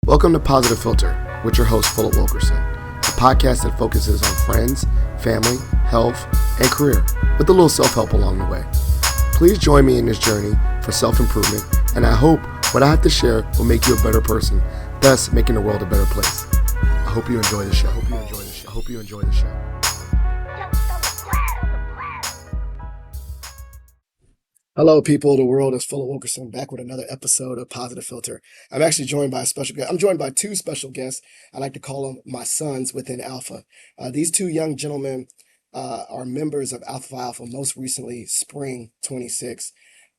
Welcome to Positive Philter with your host, Philip Wilkerson, a podcast that focuses on friends, family, health, and career, with a little self-help along the way. Please join me in this journey for self-improvement, and I hope what I have to share will make you a better person, thus making the world a better place. I hope you enjoy the show. I hope you enjoy the show. Hello, people. The world is Philip Wilkerson, back with another episode of Positive Philter. I'm actually joined by a special guest. I'm joined by two special guests. I like to call them my sons within Alpha. These two young gentlemen are members of Alpha Phi Alpha, most recently Spring 26.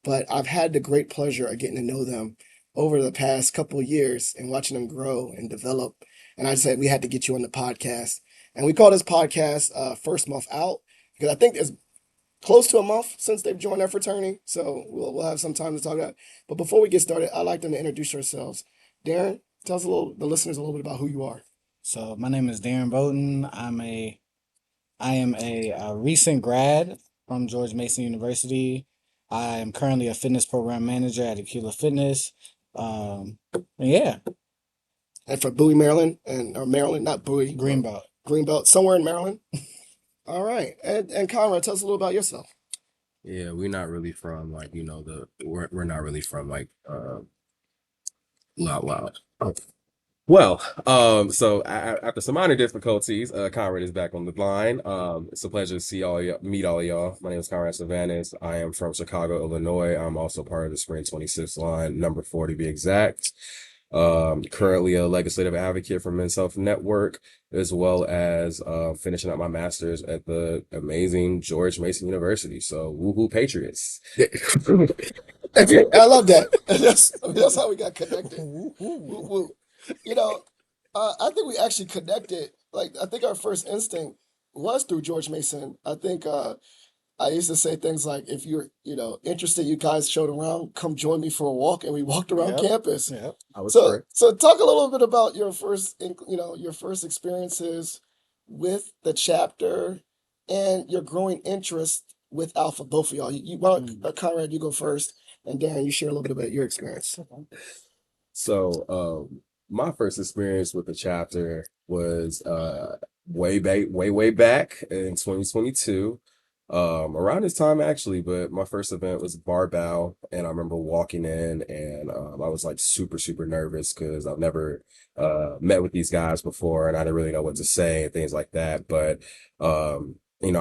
But I've had the great pleasure of getting to know them over the past couple of years and watching them grow and develop. And I said we had to get you on the podcast. And we call this podcast First Month Out, because I think it's close to a month since they've joined our fraternity, so we'll have some time to talk about it. But before we get started, I'd like them to introduce yourselves. Daryn, tell us the listeners a little bit about who you are. So my name is Daryn Boden. I am a recent grad from George Mason University. I am currently a fitness program manager at Aquila Fitness. Yeah. And for Bowie, Maryland, or Maryland, not Bowie. Greenbelt, somewhere in Maryland. All right. And Conrad, tell us a little about yourself. Yeah, we're not really from we're not really from loud. Well, so after some minor difficulties, Conrad is back on the line. It's a pleasure to meet all of y'all. My name is Conrad Sylvanus. I am from Chicago, Illinois. I'm also part of the Spring 26 line, number 4 to be exact. Currently a legislative advocate for Men's Health Network, as well as finishing up my master's at the amazing George Mason University. So woohoo Patriots. I love that. That's how we got connected. Woo. You know, I think we actually connected. I think our first instinct was through George Mason. I think I used to say things like, if you're, interested, you guys showed around, come join me for a walk. And we walked around campus. Yeah, I was so talk a little bit about your first experiences with the chapter and your growing interest with Alpha, both of y'all. Conrad, you go first. And Daryn, you share a little bit about your experience. So my first experience with the chapter was way back in 2022. Around this time actually, but my first event was Barbell, and I remember walking in and I was like super nervous because I've never met with these guys before and I didn't really know what to say and things like that. But I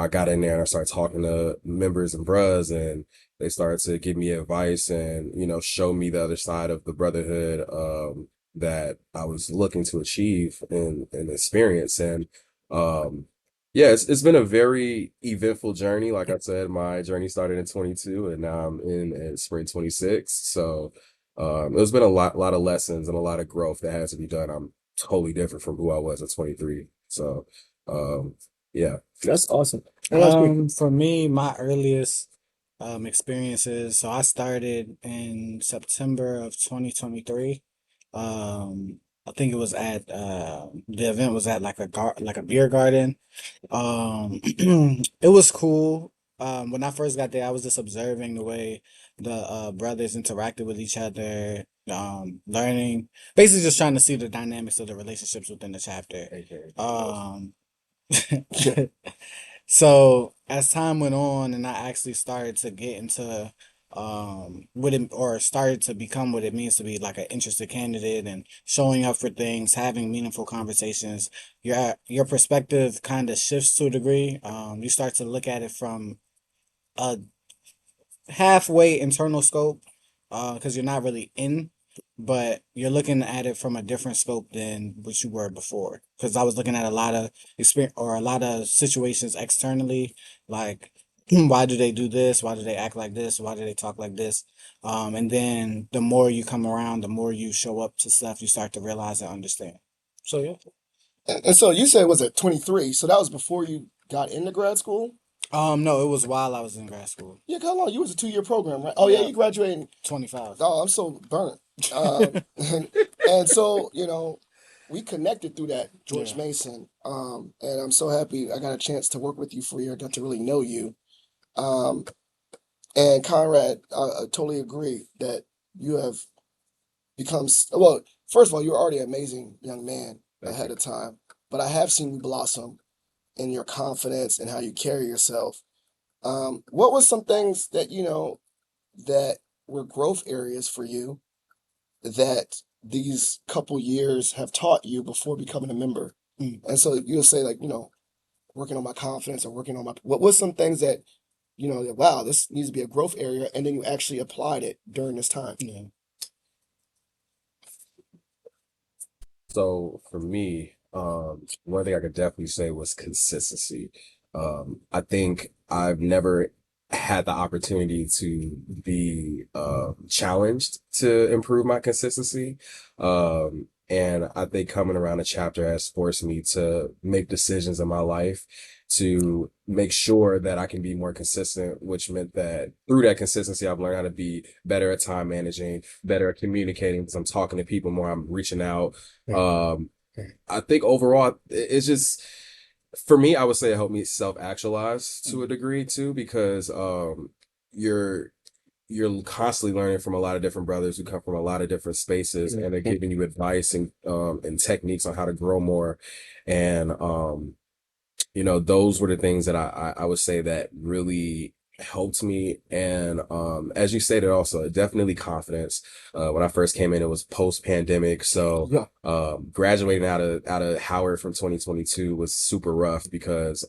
got in there and I started talking to members and bros, and they started to give me advice and show me the other side of the brotherhood that I was looking to achieve and experience. And yeah, it's been a very eventful journey. Like I said, my journey started in 22 and now I'm in spring 26. So there's been a lot of lessons and a lot of growth that has to be done. I'm totally different from who I was at 23. So yeah. That's awesome. For me, my earliest experiences, so I started in September of 2023. I think it was at the event was at like a beer garden. It was cool. When I first got there, I was just observing the way the brothers interacted with each other, learning, basically just trying to see the dynamics of the relationships within the chapter. So as time went on and I actually started to get into started to become what it means to be like an interested candidate and showing up for things, having meaningful conversations, your perspective kind of shifts to a degree. You start to look at it from a halfway internal scope, because you're not really in, but you're looking at it from a different scope than what you were before. Because I was looking at a lot of experience or a lot of situations externally, like why do they do this? Why do they act like this? Why do they talk like this? And then the more you come around, the more you show up to stuff, you start to realize and understand. So yeah. And so you said it was at 23, so that was before you got into grad school? No, it was while I was in grad school. Yeah, how long? You was a 2-year program, right? Oh yeah, you graduated in 25. Oh, I'm so burnt. And so, we connected through that, George Mason. And I'm so happy I got a chance to work with you for a year. I got to really know you. And Conrad, I totally agree that you have become, first of all, you're already an amazing young man Thank ahead you. of time, but I have seen you blossom in your confidence and how you carry yourself. What was some things that that were growth areas for you that these couple years have taught you before becoming a member? And so you'll say like, working on my confidence or working on my what was some things that that, wow, this needs to be a growth area, and then you actually applied it during this time. Yeah. So for me, one thing I could definitely say was consistency. I think I've never had the opportunity to be challenged to improve my consistency. And I think coming around a chapter has forced me to make decisions in my life to make sure that I can be more consistent, which meant that through that consistency, I've learned how to be better at time managing, better at communicating because I'm talking to people more, I'm reaching out. Um, I think overall, it's just for me, I would say it helped me self-actualize to a degree too, because you're you're constantly learning from a lot of different brothers who come from a lot of different spaces, and they're giving you advice and techniques on how to grow more. And those were the things that I would say that really helped me. And as you stated also, definitely confidence. When I first came in, it was post-pandemic. So Yeah. graduating out of Howard from 2022 was super rough because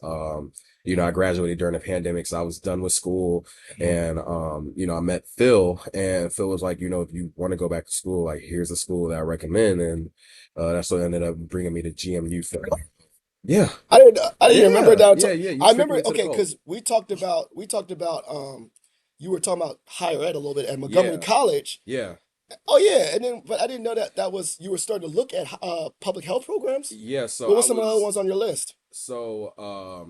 I graduated during the pandemic, so I was done with school. And I met Phil, and Phil was like, if you want to go back to school, like here's a school that I recommend. And that's what ended up bringing me to GMU. Yeah. I didn't remember Yeah, downtown. yeah, yeah. You I took remember, me to the okay, cult. because we talked about you were talking about higher ed a little bit at Montgomery Yeah, College. yeah, Oh yeah, and then but I didn't know that was you were starting to look at public health programs. yeah. So What I were some of the other was ones on your list?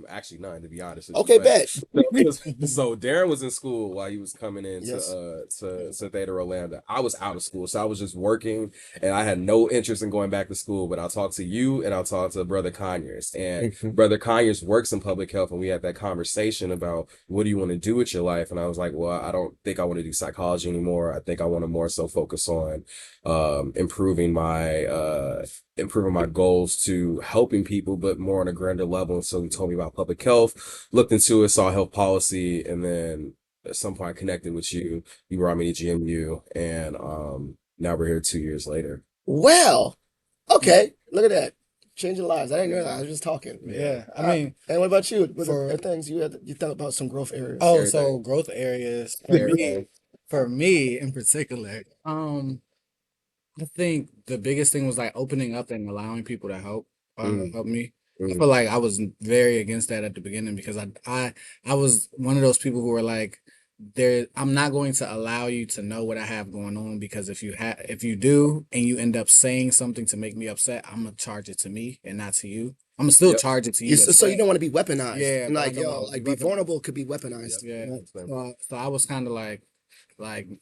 actually none to be honest with you, Okay, but bet. so Daryn was in school while he was coming into Yes. to Theta Orlando. I was out of school, so I was just working, and I had no interest in going back to school. But I'll talk to you, and I'll talk to Brother Conyers, and Brother Conyers works in public health, and we had that conversation about what do you want to do with your life, and I was like, well, I don't think I want to do psychology anymore. I think I want to more so focus on improving my goals to helping people, but more on a grander level. And so he told me about public health, looked into it, saw health policy, and then at some point I connected with you. You brought me to GMU, and now we're here 2 years later. Well, okay. Look at that, changing lives. I didn't know that. I was just talking. Yeah. I mean, And what about you? Was for there things you thought about some growth areas? so Everything. growth areas Everything. for me in particular, I think the biggest thing was like opening up and allowing people to help me. I feel like I was very against that at the beginning because I was one of those people who were like, I'm not going to allow you to know what I have going on because if you do and you end up saying something to make me upset, I'm gonna charge it to me and not to you. I'm gonna still Yep. charge it to you, So you don't want to be weaponized. yeah, And but I like, don't yo, want to like be be weaponized. vulnerable could be weaponized. Yeah. Yes, ma'am. So I was kind of like I'm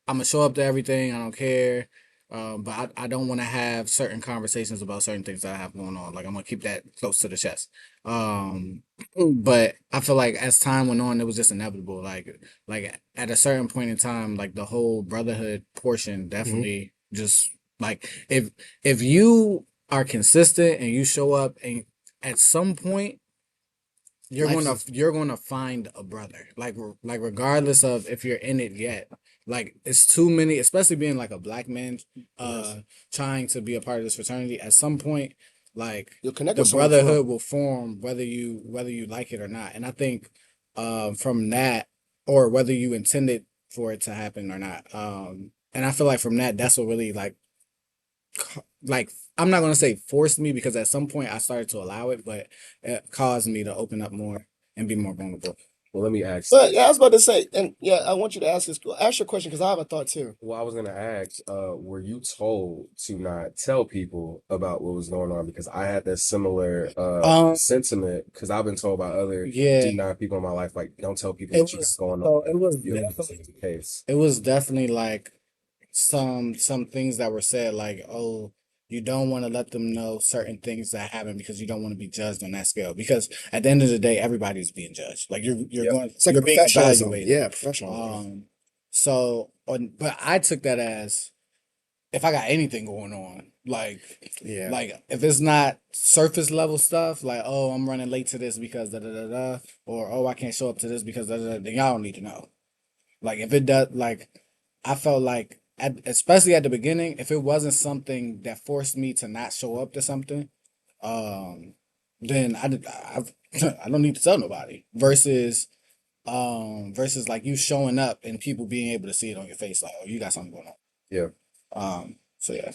gonna show up to everything. I don't care. But I don't want to have certain conversations about certain things that I have going on. Like I'm gonna keep that close to the chest. But I feel like as time went on, it was just inevitable. Like at a certain point in time, like the whole brotherhood portion definitely just like if you are consistent and you show up and at some point you're gonna find a brother like regardless of if you're in it yet, like it's too many, especially being like a black man trying to be a part of this fraternity at some point, like You'll connect the with someone for brotherhood will form whether you like it or not. And I think from that, or whether you intended for it to happen or not, and I feel like from that, that's what really like I'm not gonna say forced me because at some point I started to allow it, but it caused me to open up more and be more vulnerable. Well, let me ask But yeah, I was about to say, and yeah, I want you to ask your question because I have a thought too. Well, I was gonna ask, were you told to not tell people about what was going on? Because I had that similar Um, sentiment because I've been told by other yeah, D9 people in my life, like, don't tell people it what you got was going on. so it was You know, that's definitely the case. it was definitely like some things that were said like, oh, you don't want to let them know certain things that happen because you don't want to be judged on that scale, because at the end of the day everybody's being judged, like you're Yep. going It's like you're a being professionalism. evaluated. Yeah, professionalism. But I took that as if I got anything going on, Yeah. like if it's not surface level stuff, like oh I'm running late to this because da da da da, or oh I can't show up to this because da da da, then y'all don't need to know. Like if it does, like I felt like especially at the beginning, if it wasn't something that forced me to not show up to something, um, then I don't need to tell nobody. Versus like you showing up and people being able to see it on your face, like oh you got something going on. Yeah. So yeah.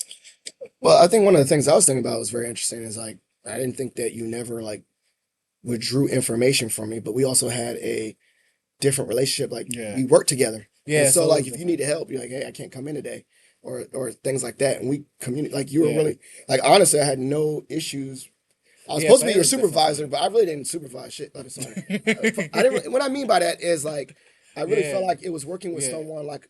Well, I think one of the things I was thinking about was very interesting is like I didn't think that you never like withdrew information from me, but we also had a different relationship. Like Yeah. we worked together, and Yeah, so so like it's if you different. need help, you're like, hey, I can't come in today, or things like that, and we communicate. Like you were Yeah. really like honestly, I had no issues. I was Yeah, supposed to so be it your was different for supervisor, me. but I really didn't supervise shit. Like, sorry, I didn't. What I mean by that is like I really Yeah, felt like it was working with yeah, someone like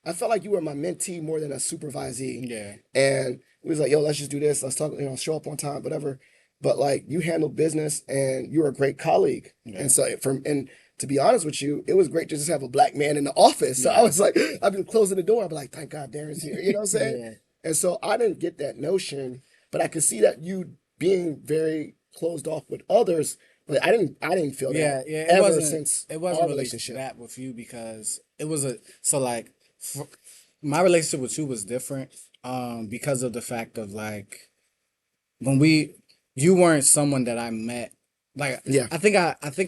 I felt like you were my mentee more than a supervisee, yeah, and it was like, yo, let's just do this. Let's talk. Show up on time, whatever. But like you handled business, and you were a great colleague, yeah, and so from and to be honest with you, it was great to just have a black man in the office. So I yeah, was like, I've been closing the door. I'd be like, thank God Darren's here. You know what I'm saying? yeah, And so I didn't get that notion, but I could see that you being very closed off with others. But I didn't feel that yeah, yeah. ever since It our wasn't really relationship. that with you because it was a so like my relationship with you was different because of the fact of like when we you weren't someone that I met like Yeah, I think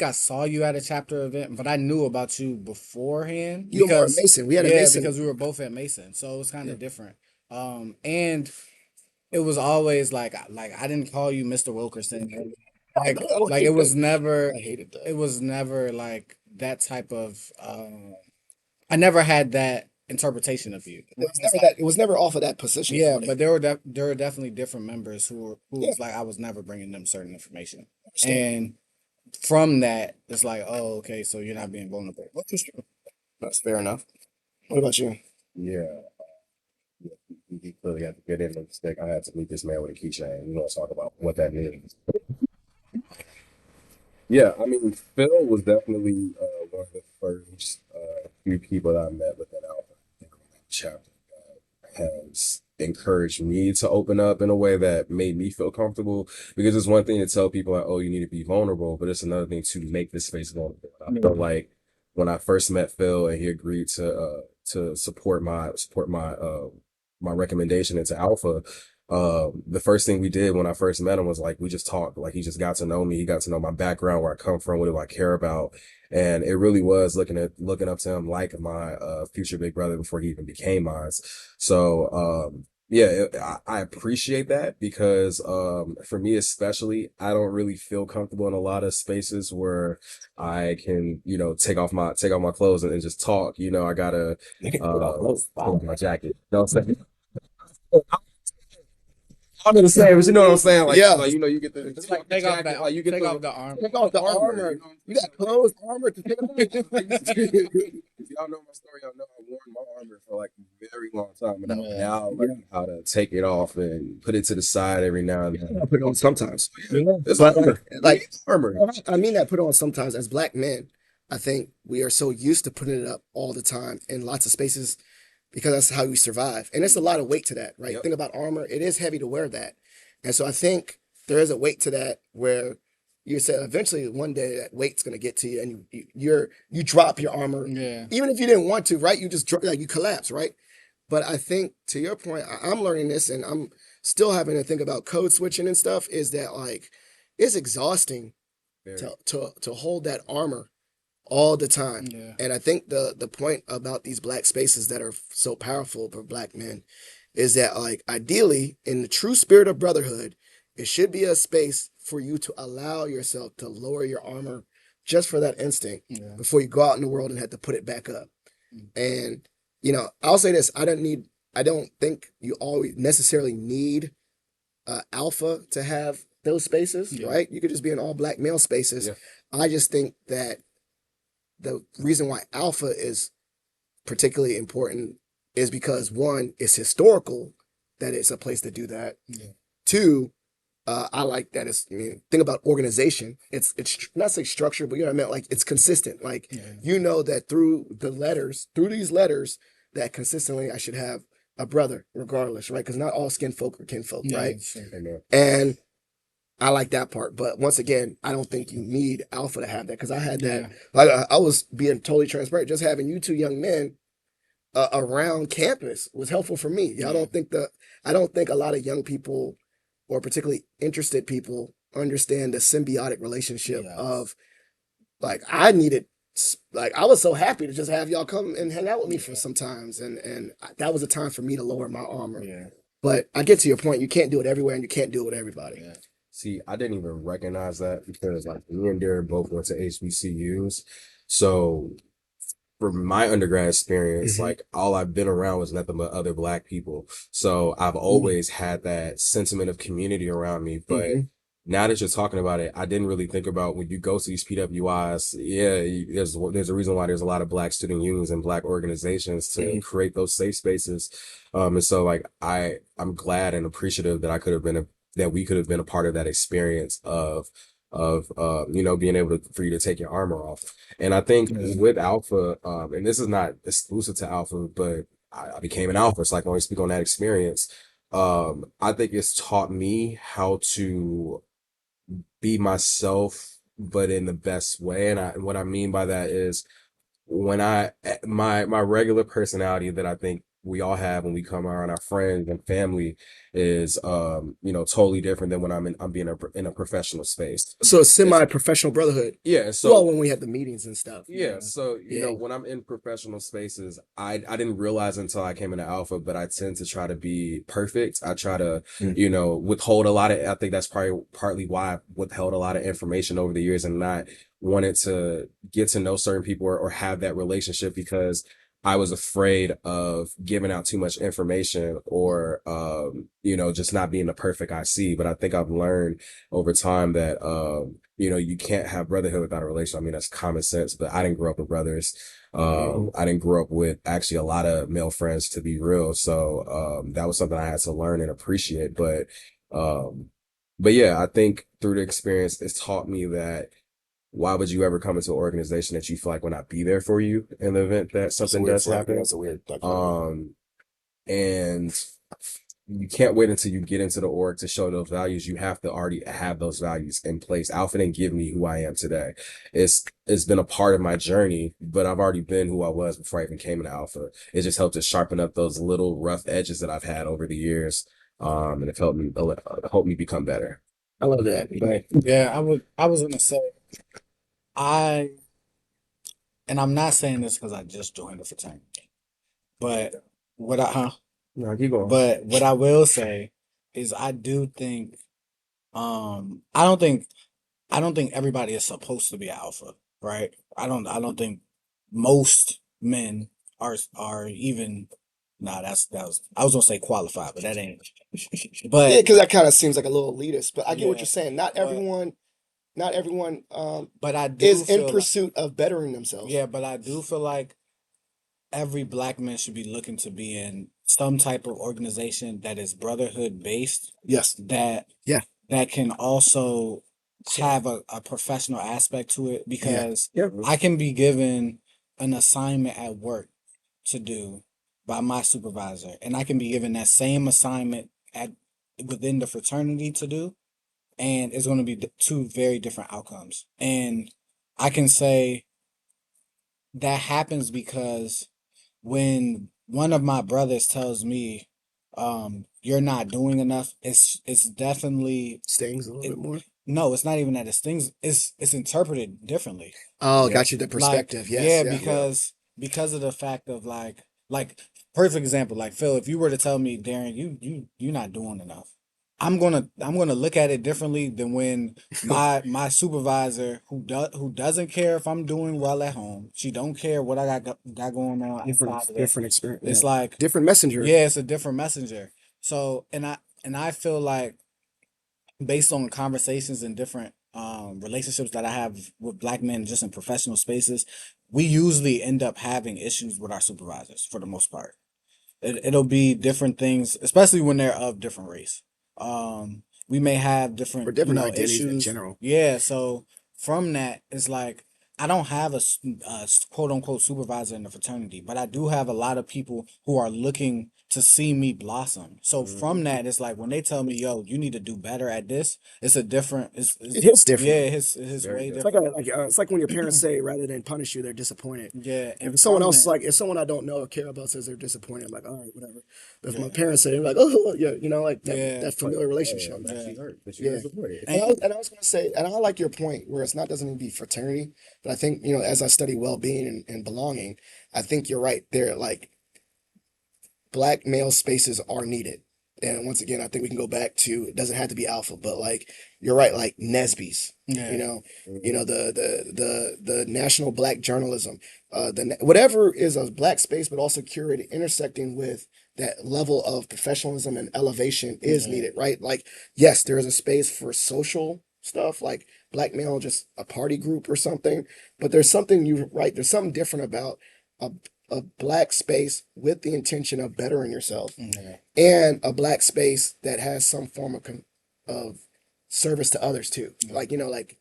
I saw you at a chapter event, but I knew about you beforehand you were more a Mason. We had a Mason. because we were both at Mason, so it was kind Yeah, of different. And it was always like I didn't call you Mr. Wilkerson. Like hate that. I hated that. it was never like that type of I never had that interpretation of you. It Where was it's never like that. It was never off of that position yeah, for me. but there were definitely different members who Yeah, was like I was never bringing them certain information. I understand. And from that it's like, oh, okay, so you're not being vulnerable. Which is true. That's fair enough. What about you? Yeah. He clearly had to get in the stick. I had to meet this man with a keychain. We want to talk about what that means. Yeah, I mean, Phil was definitely one of the first few people that I met within Alpha. I think on that chapter has encouraged me to open up in a way that made me feel comfortable. Because it's one thing to tell people like, "Oh, you need to be vulnerable," but it's another thing to make this space vulnerable. I felt like when I first met Phil and he agreed to support my recommendation into Alpha. The first thing we did when I first met him was like we just talked. Like he just got to know me. He got to know my background, where I come from, what do I care about, and it really was looking up to him like my future big brother before he even became mine. So yeah, I appreciate that because for me especially, I don't really feel comfortable in a lot of spaces where I can take off my clothes and just talk. I gotta put on my jacket. You know what I'm saying? I'm gonna say, but you know what I'm saying? Yeah. You get the It's take like off the jacket, like you get take the off the arm. Take off the armor. armor. You know what I'm You saying? got clothes, armor to take off. If y'all know my story, y'all know I worn my armor for like a very long time, and I'm Yeah. now learning how to take it off and put it to the side every now and then. I put it on sometimes. It's But armor. like Armor. I mean that put on sometimes as black men. I think we are so used to putting it up all the time in lots of spaces because that's how we survive. And there's a lot of weight to that, right? Yep. Think about armor. It is heavy to wear that. And so I think there is a weight to that where you said eventually one day that weight's going to get to you and you drop your armor. Yeah. Even if you didn't want to, right? You just drop, like you collapse, right? But I think to your point, I'm learning this and I'm still having to think about code switching and stuff is that like it's exhausting Very. to hold that armor all the time. Yeah. And I think the point about these black spaces that are so powerful for black men is that like ideally in the true spirit of brotherhood, it should be a space for you to allow yourself to lower your armor just for that instinct Yeah. before you go out in the world and have to put it back up. And I'll say this, I don't think you always necessarily need alpha to have those spaces, Yeah. right? You could just be in all black male spaces. Yeah. I just think that the reason why alpha is particularly important is because one, it's historical that it's a place to do that. Yeah. Two, I like that it's think about organization. It's not say structure, but I meant like it's consistent. Like Yeah. that through these letters, that consistently I should have a brother regardless, right? Because not all skin folk are kinfolk, Yeah, right? sure. And I like that part. But once again, I don't think you need alpha to have that, because I had that. Yeah. Like I was being totally transparent. Just having you two young men around campus was helpful for me. Yeah. I don't think a lot of young people, or particularly interested people, understand the symbiotic relationship Yes. of, like, I needed, like, I was so happy to just have y'all come and hang out with me for Yeah. some times, and that was a time for me to lower my armor. Yeah. But I get to your point. You can't do it everywhere, and you can't do it with everybody. Yeah. See, I didn't even recognize that because like me and Daryn both went to HBCUs. So from my undergrad experience, Mhm. like all I've been around was nothing but other black people. So I've always had that sentiment of community around me. But Mhm. now that you're talking about it, I didn't really think about when you go to these PWIs. Yeah, there's a reason why there's a lot of black student unions and black organizations to Mhm. create those safe spaces. And so like I'm glad and appreciative that I could have been that we could have been a part of that experience of you know, being able to for you to take your armor off. And I think Yeah. with Alpha, and this is not exclusive to Alpha, but I became an Alpha, so I can only speak on that experience. I think it's taught me how to be myself, but in the best way. And what I mean by that is when my regular personality that I think we all have when we come around our friends and family is you know, totally different than when I'm being in a professional space. So a It's semi-professional brotherhood. yeah, Well, so when we had the meetings and stuff. yeah, so you Yeah. know, when I'm in professional spaces, I didn't realize until I came into Alpha, but I tend to try to be perfect. I try to, you know, withhold a lot of, I think that's probably partly why I withheld a lot of information over the years and not wanted to get to know certain people or have that relationship because I was afraid of giving out too much information or you know, just not being the perfect IC. But I think I've learned over time that you know, you can't have brotherhood without a relation. I mean, that's common sense, but I didn't grow up with brothers. I didn't grow up with actually a lot of male friends, to be real. So, that was something I had to learn and appreciate. Um, but yeah, I think through the experience, it's taught me that why would you ever come into an organization that you feel like will not be there for you in the event that something does happen? That's a weird. And you can't wait until you get into the org to show those values. You have to already have those values in place. Alpha didn't give me who I am today. It's been a part of my journey, but I've already been who I was before I even came into Alpha. It just helped to sharpen up those little rough edges that I've had over the years. And it helped me become better. I love that. But Yeah, I was gonna say I and I'm not saying this because I just joined the fraternity, but what I huh? No, keep going. But what I will say is I do think I don't think everybody is supposed to be alpha, right? I don't think most men are even that was I was gonna say qualified, but that ain't. yeah, But because that kind of seems like a little elitist. But I get what yeah, you're saying. but Not everyone but I is do in feel like pursuit of bettering themselves. yeah, but I do feel like every black man should be looking to be in some type of organization that is brotherhood based Yes. that Yeah. that can also So, have a professional aspect to it yeah. because Yeah. I can be given an assignment at work to do by my supervisor and I can be given that same assignment at within the fraternity to do and it's going to be two very different outcomes and I can say that happens because when one of my brothers tells me you're not doing enough it's definitely Stings a little it bit more. no it's not even that it's things it's interpreted differently Oh, Yeah. got you. The like perspective. Yes. yeah Yeah. because of the fact of like perfect example like Phil if you were to tell me Daryn you're not doing enough I'm gonna look at it differently than when my supervisor who doesn't care if I'm doing well at home. She don't care what I got going on outside of it. Different experience. It's Yeah. like Different messenger. yeah, it's a different messenger. So and I feel like based on conversations and different relationships that I have with black men just in professional spaces, we usually end up having issues with our supervisors for the most part. It'll be different things, especially when they're of different race. We may have Or different, different identities in issues. general. Yeah, so from that, it's like I don't have a quote unquote supervisor in the fraternity, but I do have a lot of people who are looking to see me blossom. So from that, it's like when they tell me, "Yo, you need to do better at this," it's a different. It hits different. Yeah, it's Very way It's different. it's like when your parents say rather than punish you, they're disappointed. Yeah, And and if someone from else is that, like, if someone I don't know or care about says they're disappointed, I'm like, all right, whatever. But if my yeah, parents say, they're like, oh, well, yeah, you know, like yeah, that familiar Hey, relationship. I'm yeah, actually hurt that you Yeah. guys supported. and And I was gonna say, and I like your point where it's not doesn't need to be fraternity, but I think, you know, as I study well-being and belonging, I think you're right. They're like black male spaces are needed. And once again, I think we can go back to it doesn't have to be alpha, but like you're right, like Nesby's, yeah, you know Mhm. the national black journalism, whatever is a black space, but also curated intersecting with that level of professionalism and elevation is yeah, needed, right? Like yes, there is a space for social stuff, like black male, just a party group or something, but there's something you right. There's something different about a a black space with the intention of bettering yourself yeah, and a black space that has some form of service to others too. yeah, Like, you know, like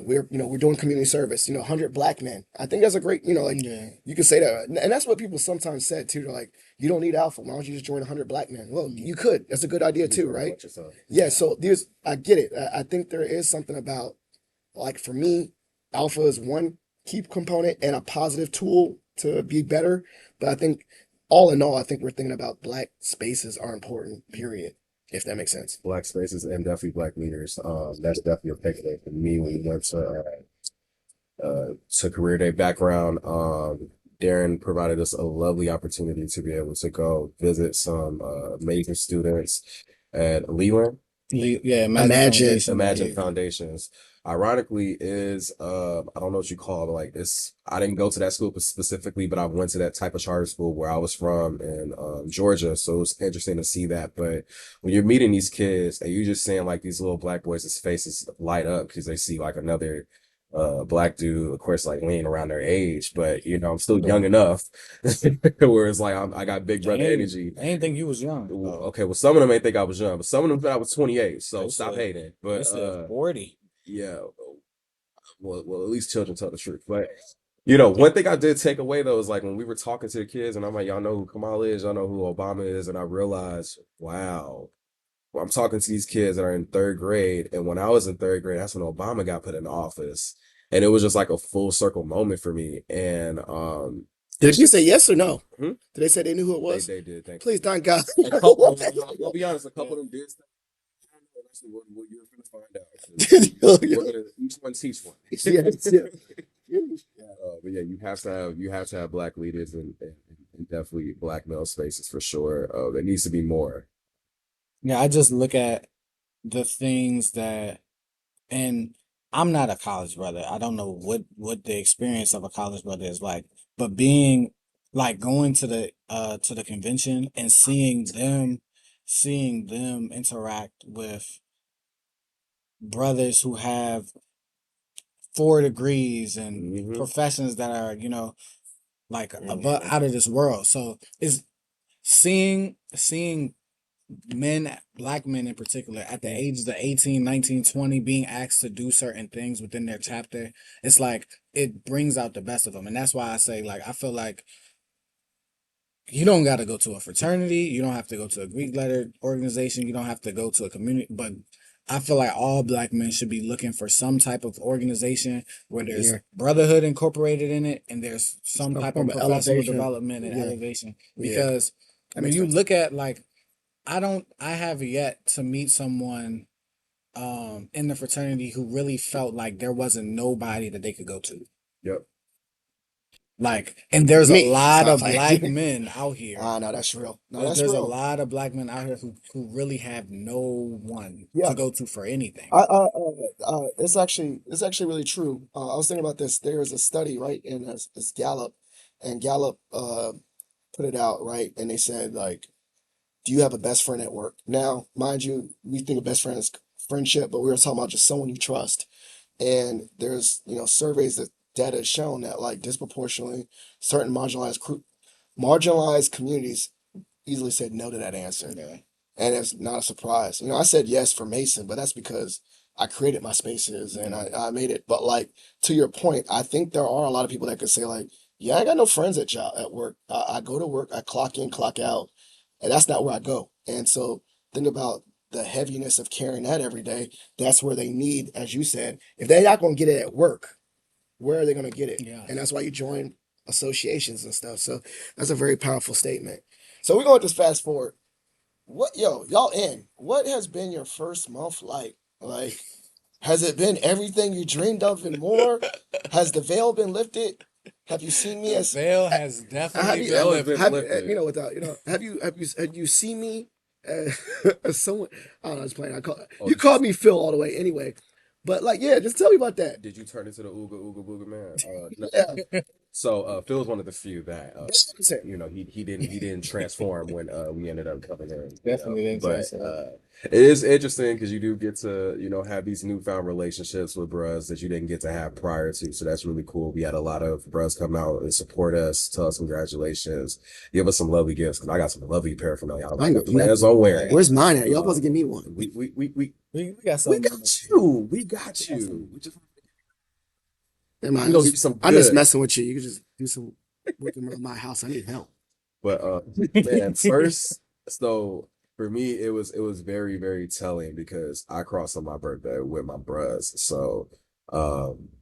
we're doing community service, 100 black men. I think that's a great, like yeah, you could say that. And that's what people sometimes said too. They're like, you don't need alpha. Why don't you just join 100 black men? Well, mm, you could. That's a good idea You can too, join a right? bunch of stuff. Yeah. yeah, So I get it. I think there is something about, like for me, alpha is one key component and a positive tool to be better. But I think all in all, I think we're thinking about black spaces are important, period. If that makes sense. Black spaces and definitely black leaders. That's definitely a takeaway for me when we went to career day background. Daryn provided us a lovely opportunity to be able to go visit some amazing students at Leland. yeah. Imagine Imagine. Foundation, Imagine like Foundations. Ironically, is I don't know what you call it, like it's I didn't go to that school specifically, but I went to that type of charter school where I was from in Georgia. So it was interesting to see that. But when you're meeting these kids and you're just seeing like these little black boys' faces light up because they see like another black dude, of course, like laying around their age, but I'm still young enough where it's like I got big brother energy. I didn't think you was young. Okay, well, some of them may think I was young, but some of them thought I was 28. So They stop said hating. they But said 40. yeah, well, at least children tell the truth. But one thing I did take away though is like when we were talking to the kids, and I'm like, y'all know who Kamal is, y'all know who Obama is, and I realized, wow, well, I'm talking to these kids that are in third grade, and when I was in third grade, that's when Obama got put in office, and it was just like a full circle moment for me. And Did you say yes or no? hmm? Did they say they knew who it they was? they did. Thank Please, thank God. you. A couple, I'll be honest, a couple of them did. I don't know. That's what you're gonna find out. 'Cause we're gonna each one teach one. Yes, yeah. But yeah, you have to have black leaders and definitely black male spaces for sure. There needs to be more. Yeah, I just look at the things that, and I'm not a college brother. I don't know what the experience of a college brother is like, but being like going to the convention and seeing them interact with brothers who have 4 degrees and Hmm. professions that are, like above Hmm. out of this world. So it's seeing men, black men in particular, at the ages of 18, 19, 20, being asked to do certain things within their chapter, it's like it brings out the best of them. And that's why I say, like, I feel like you don't got to go to a fraternity, you don't have to go to a Greek letter organization, you don't have to go to a community, but I feel like all black men should be looking for some type of organization where there's Yeah. brotherhood incorporated in it and there's some Some type of form of professional elevation. development and Yeah. elevation. Yeah. Because That when makes you sense. look at, like, I have yet to meet someone in the fraternity who really felt like there wasn't nobody that they could go to. Yep. Like, and there's a Me. lot Stop of fighting. black men out here. No, that's real. No, that's There's a real. lot of black men out here who really have no one Yeah. to go to for anything. It's actually really true. I was thinking about this. There's a study, right, and it's Gallup, and Gallup put it out, right, and they said like, do you have a best friend at work? Now, mind you, we think of best friend as friendship, but we were talking about just someone you trust. And there's surveys that data has shown that like disproportionately certain marginalized communities easily said no to that answer. Yeah. And it's not a surprise. I said yes for Mason, but that's because I created my spaces and Yeah. I made it. But like to your point, I think there are a lot of people that could say like, Yeah, I ain't got no friends at job at work. I go to work, I clock in, clock out, and that's not where I go. And so think about the heaviness of carrying that every day. That's where they need, as you said, if they're not going to get it at work, where are they going to get it? Yeah. And that's why you join associations and stuff. So that's a very powerful statement. So we're going to just fast forward. Y'all in? What has been your first month like? Like, has it been everything you dreamed of and more? Has the veil been lifted? Have you seen me The as veil has have definitely you been Veil has been lifted. lifted. without have you seen me as someone? I don't know. I was playing. Oh, You did you, called me Phil all the way anyway, but like yeah, just tell me about that. did you turn into the Ooga Ooga Booga man? No. Yeah, So Phil's one of the few that 100%. he didn't transform when we ended up coming in. Definitely didn't say But so. it is interesting because you do get to have these newfound relationships with bros that you didn't get to have prior to. So that's really cool. We had a lot of bros come out and support us, tell us congratulations, give us some lovely gifts. Because I got some lovely paraphernalia. I I know. got plans on wearing. Where's mine at? Y'all supposed to give me one. We got We some. got you. We got you. We just Never mind. we gonna give you some I'm just good. messing with you. You can just do some work around my house. I need help. But man, first, so for me, it was very, very telling because I crossed on my birthday with my bros. So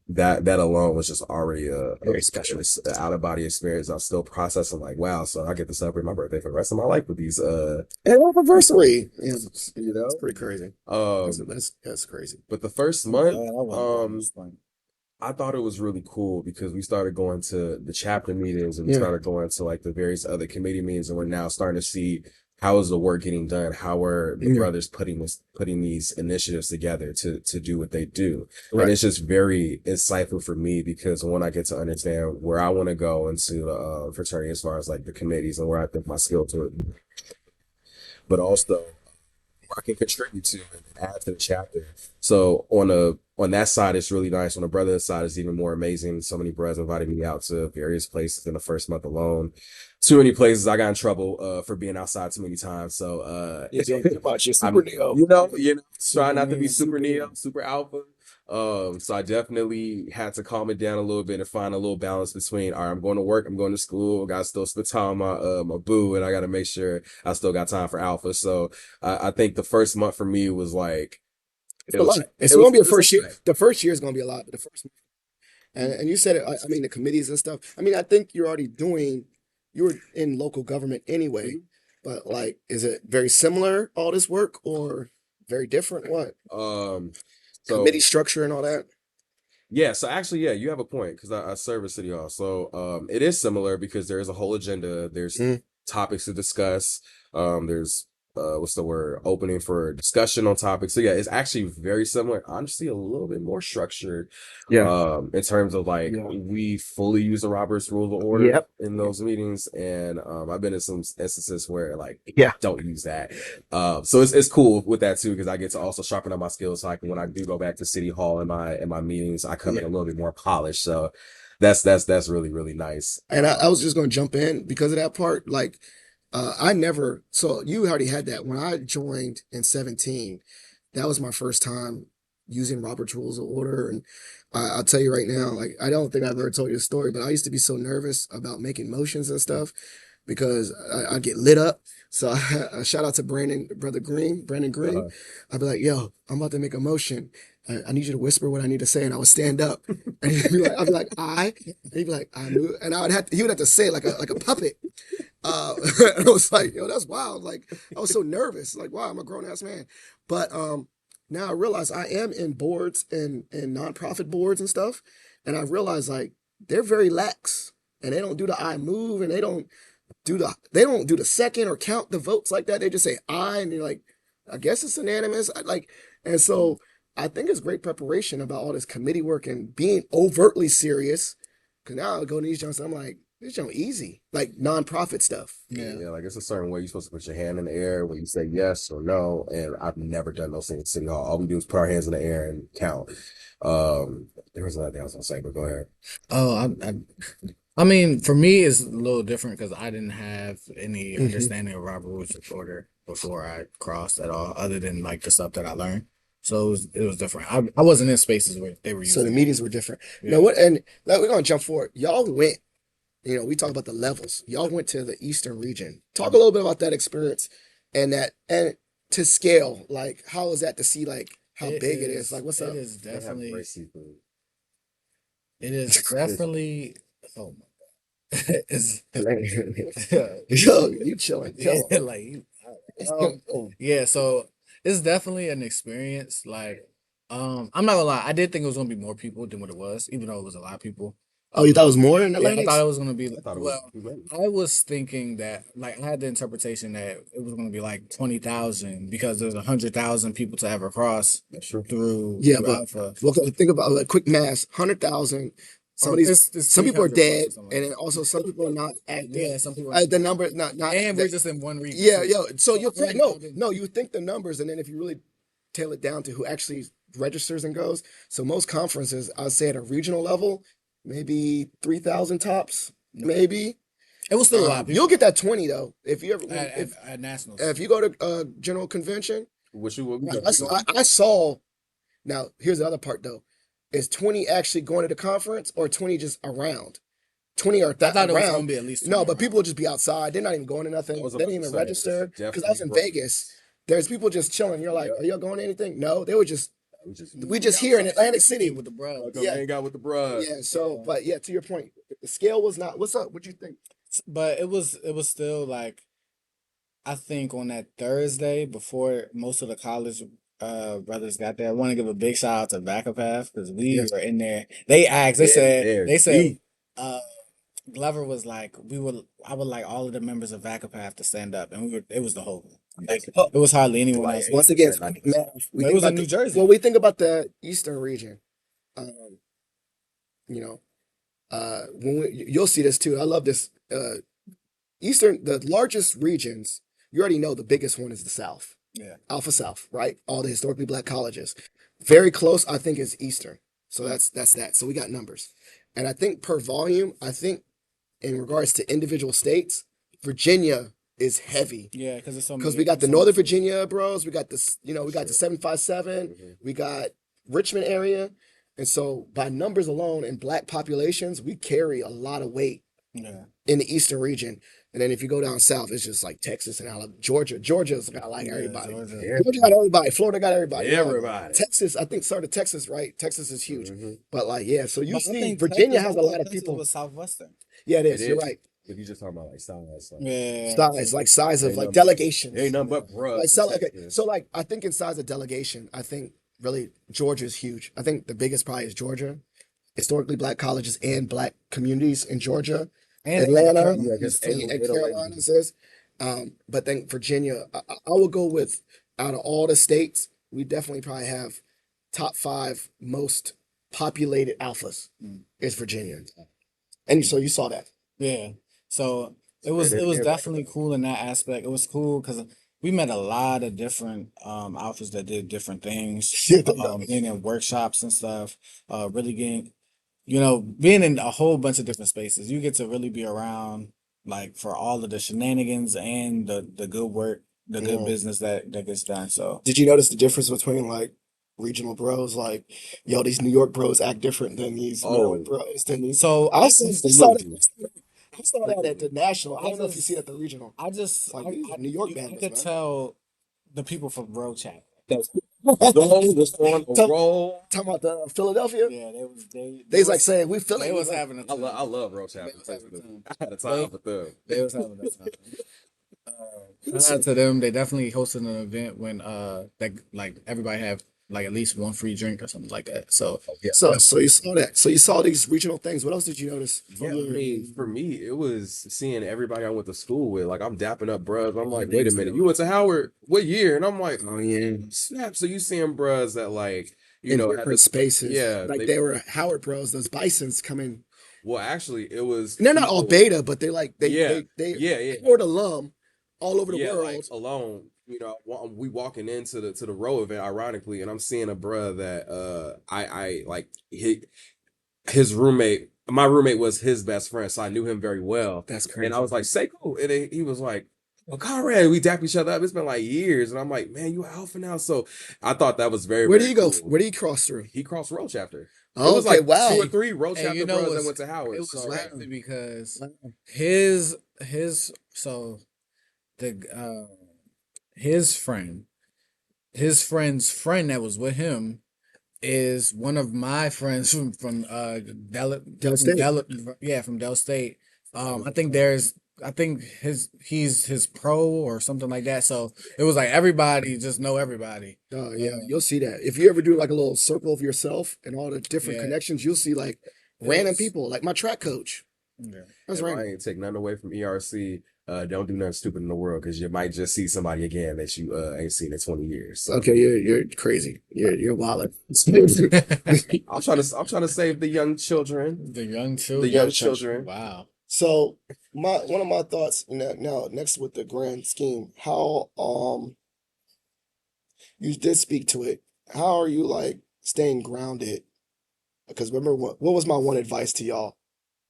that alone was just already Very special. an out of body experience. I'm still processing like, wow, so I get to celebrate my birthday for the rest of my life with these Anniversary. Yeah, you that's know. pretty crazy. Um, That's crazy. but the first I month, wasn't playing. I thought it was really cool because we started going to the chapter meetings and we Yeah. started going to like the various other committee meetings, and we're now starting to see how is the work getting done, how are the Yeah. brothers putting these initiatives together to do what they do. Right. And it's just very insightful for me because when I get to understand where I want to go into the fraternity as far as like the committees and where I think my skill to it, but also I can contribute to and add to the chapter. So on that side, it's really nice. On the brother side, it's even more amazing. So many brothers invited me out to various places in the first month alone. Too many places. I got in trouble for being outside too many times. So About your I'm super Neo. try not to be super Super neo, Neo. super alpha. So I definitely had to calm it down a little bit and find a little balance between, all right, I'm going to work, I'm going to school, I got to still spend time with my boo, and I got to make sure I still got time for alpha. So I think the first month for me was like It's a lot. It's going to be a first year. lot. The first year is going to be a lot, but the first and you said it. I mean, the committees and stuff. I mean, I think you were in local government anyway, but like, is it very similar, all this work, or very different? What? So Committee structure and all that? yeah, so actually, yeah, you have a point because I serve at City Hall. So it is similar because there is a whole agenda. There's Mhm. topics to discuss. There's what's the word? Opening for discussion on topics. So yeah, it's actually very similar. Honestly, a little bit more structured. Yeah. In terms of like Yeah. we fully use the Robert's Rule of Order Yep. in those meetings, and I've been in some instances where like Yeah. don't use that. So it's cool with that too because I get to also sharpen up my skills. So I can, when I do go back to City Hall in my meetings, I come in a little bit more polished. So that's really really nice. And I was just going to jump in because of that part. Like, I never, so you already had that. When I joined in 17, that was my first time using Robert's Rules of Order. And I'll tell you right now, like, I don't think I've ever told you a story, but I used to be so nervous about making motions and stuff because I get lit up. So I shout out to Brandon Green. Uh, I'd be like, yo, I'm about to make a motion. I need you to whisper what I need to say, and I would stand up, and I'd be like, and he'd be like, I knew, and he would have to say it like a puppet. And I was like, yo, that's wild. Like, I was so nervous. Like, wow, I'm a grown ass man. But now I realize I am in boards and nonprofit boards and stuff, and I realize like they're very lax, and they don't do the I move, and they don't do the second or count the votes like that. They just say I, and you're like, I guess it's unanimous. And so I think it's great preparation about all this committee work and being overtly serious. Because now I go to these jobs, I'm like, this joint easy, like nonprofit stuff. yeah, like it's a certain way you're supposed to put your hand in the air when you say yes or no. And I've never done those things at City Hall. All we do is put our hands in the air and count. There was another thing I was gonna say, but go ahead. Oh, I mean, for me, it's a little different because I didn't have any Mhm. understanding of Robert Woods Order before I crossed at all, other than like the stuff that I learned. So it was different. I wasn't in spaces where they were So the using it. meetings were different. Yeah. Now what? And now we're gonna jump forward. Y'all went we talk about the levels. Y'all went to the Eastern region. Talk a little bit about that experience and to scale. Like, how is that to see like how big it is? Like, what's up? It is They have definitely. great seafood. It is definitely. Oh my god! It's Yo, you chilling? yeah, Chill. like yeah. So it's definitely an experience. Like, I'm not gonna lie. I did think it was gonna be more people than what it was, even though it was a lot of people. Oh, you thought it was more in Yeah, I thought Atlantic? it was gonna be. I thought it was Well, too many. I was thinking that, like, I had the interpretation that it was gonna be like 20,000 because there's 100,000 people to ever cross That's true. Yeah, through but Alpha. well, think about like quick math: 100,000. Or it's Some people are 300 plus dead, or something and like then that. also some people are not active. Yeah, some people. The number not And we're that, just in one region yeah, too. yo. So So you'll I think already thought it. no, you think the numbers, and then if you really tail it down to who actually registers and goes. So most conferences, I'd say at a regional level, maybe 3,000 tops, maybe. It was still a lot of You'll people get that 20 though if you ever at nationals. if you go to general convention. What you what we I, got? I saw. Now here's the other part though: is 20 actually going to the conference or 20 just around? 20 or I thought it was around. gonna be at least 20 No, but people around. will just be outside. They're not even going to I nothing. was They about didn't to even say register it's because I was definitely in brothers. Vegas. There's people just chilling. You're like, Yep. are y'all going to anything? No, they were just. We Be just here in outside Atlantic City. With the bro. like Yeah, hang out with the bruh. yeah. So, but yeah, to your point, the scale was not. What's up? What you think? But it was still like, I think on that Thursday before most of the college brothers got there. I want to give a big shout out to Vacapath because we Yes. were in there. They asked, In there they said deep. uh Glover was like, I would like all of the members of Vacapath to stand up, and it was the whole like it was hardly anyone else. Once again, Like, man, we But it think was in about New Jersey. well, we think about the Eastern region. Um, you know, you'll see this too. I love this. The largest regions, you already know the biggest one is the South, Yeah. Alpha South, right? All the historically black colleges. Very close, I think, is Eastern. So that's that. So we got numbers. And I think per volume, I think in regards to individual states, Virginia is heavy. Yeah, because it's so Because many. we got the so Northern much- Virginia bros, we got this, we got the 757, Mhm. we got Richmond area. And so by numbers alone in black populations, we carry a lot of weight Yeah. in the Eastern region. And then if you go down south, it's just like Texas and Alabama, Georgia. Georgia's got like Yeah, everybody. Georgia. Georgia got everybody. Florida got everybody. Everybody. Texas, I think started Texas, right? Texas is huge. Mhm. But like, yeah, so you But I see think Virginia Texas, has I a thought lot of Texas people. was Southwestern. Yeah, it It is. You're is. right. But you just talking about like size. Like, Yeah. Size, like size of ain't like nothing- delegations. Ain't nothing but bruh. Like in okay. Texas. So like I think in size of delegation, I think really Georgia's huge. I think the biggest probably is Georgia. Historically black colleges and black communities in Georgia. And Atlanta, Yeah, I guess and Italy. Carolinas is. But then Virginia, I will go with out of all the states, we definitely probably have top 5 most populated alphas is Virginia. And so you saw that. Yeah. So it was definitely cool in that aspect. It was cool because we met a lot of different outfits that did different things. Being in workshops and stuff. Really getting, being in a whole bunch of different spaces. You get to really be around like for all of the shenanigans and the good work, the good business that gets done. So Did you notice the difference between like regional bros? Like, yo, these New York bros act different than these New York bros. Than these. so I also saw that. Absolutely. I saw that at the national. I I don't know if you just- see it at the regional. I just Like, I, these I, New York you bandits, could man. tell the people from Bro Chat. Gold was on a roll. Talking about the Philadelphia, Yeah, they's like saying we feel they it. was having a I time. love Roach Chapter. was having a time. I had a time with them. They was having a time. Shout out to them. They definitely hosted an event when that like everybody have like at least one free drink or something like that. So Yeah. So you saw that. So you saw these regional things. What else did you notice? Yeah, I mean, for me, it was seeing everybody I went to school with. Like, I'm dapping up bruhs. I'm like, wait a minute, you went to Howard? What year? And I'm like, Oh yeah, snap. So you seeing bruhs that like, you in know, different spaces. yeah, like they were Howard bros. Those Bisons coming. Well, actually, it was. And they're not all beta, but they're like Yeah, they yeah. Howard alum all over the Yeah, world. like alone, we walking into the row event, ironically, and I'm seeing a bruh that I like his roommate. My roommate was his best friend, so I knew him very well. That's crazy. And I was like, "Say cool," and he was like, well, Conrad, we dap each other up. It's been like years, and I'm like, man, you alpha now. So I thought that was very, Where did very he go? cool. Where did he cross through? He crossed road chapter. It Oh, was okay, like two wow. or three road And you chapter know bros that what's went to Howard. it was So crazy because Wow. his so the his friend his friend's friend that was with him is one of my friends from Del State. From Del State. I think there's I think he's his pro or something like that. So it was like everybody just know everybody. Oh yeah, Uh, you'll see that. If you ever do like a little circle of yourself and all the different yeah, connections, you'll see like it random was. people, like my track coach. Yeah. That's if I random. ain't take nothing away from ERC, don't do nothing stupid in the world because you might just see somebody again that you ain't seen in 20 years. So Okay, you're crazy. You're wild. I'm trying to save the young children. The young The children. young children. Wow. So my one of my thoughts now next with the grand scheme, how you did speak to it. How are you like staying grounded? Because remember what was my one advice to y'all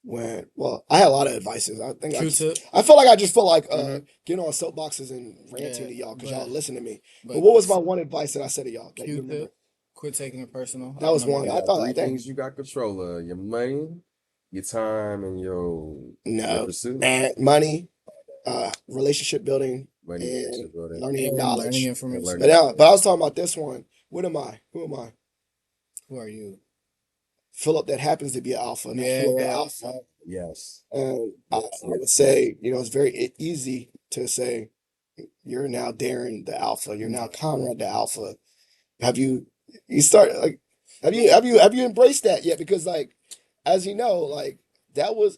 when I had a lot of advices. I think Q-tip. I felt like I just felt like Mhm. getting on soapboxes and ranting Yeah, to y'all because y'all but listen to me. But but what was my one advice that I said to y'all that you remember? Q-tip, quit taking it personal. I That was remember one. You I that. got thought I three think things you got control of: your money, your time, and your no, pursuit. and money, relationship building, Money, and relationship building, learning and And learning knowledge. and information. learning But I knowledge. was talking about this one. What am I? Who am I? Who are you? Philip that happens to be an alpha, not Yeah, Philip the yeah. alpha. Yes, And I yes, would yes. say, it's very easy to say, you're now Daryn the alpha. You're now Conrad the alpha. Have you start like, have you embraced that yet? Because like, as you know, like that was,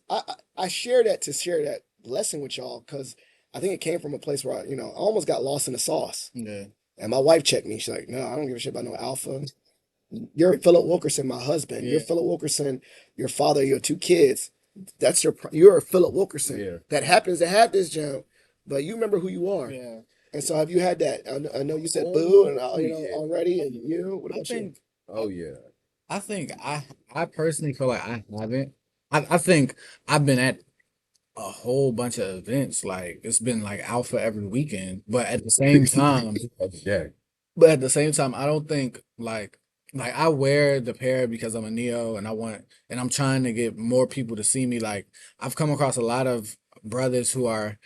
I share that to share that lesson with y'all because I think it came from a place where I almost got lost in the sauce. Yeah. And my wife checked me. She's like, no, I don't give a shit about no alpha. You're Philip Wilkerson, my husband. You're Yeah. Philip Wilkerson, your father, your two kids. You're Philip Wilkerson Yeah. that happens to have this jump, but you remember who you are. Yeah. And so have you had that? I know you said boo Oh and yeah. already, and you. What I about you? think Oh yeah. I think I personally feel like I haven't. I think I've been at a whole bunch of events. Like it's been like alpha every weekend. But at the same time, Yeah. I don't think like I wear the pair because I'm a neo and I'm trying to get more people to see me. Like I've come across a lot of brothers who are